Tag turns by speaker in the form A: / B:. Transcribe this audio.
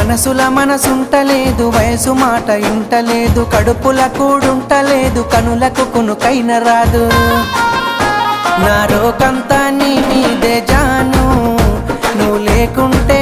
A: మనసుల మనసుంటలేదు, వయసు మాట ఇంటలేదు, కడుపుల కూడుంటలేదు, కనులకు కునుకైన రాదు. నా రోకంతా నీ మీదే జాను, నువ్వు లేకుంటే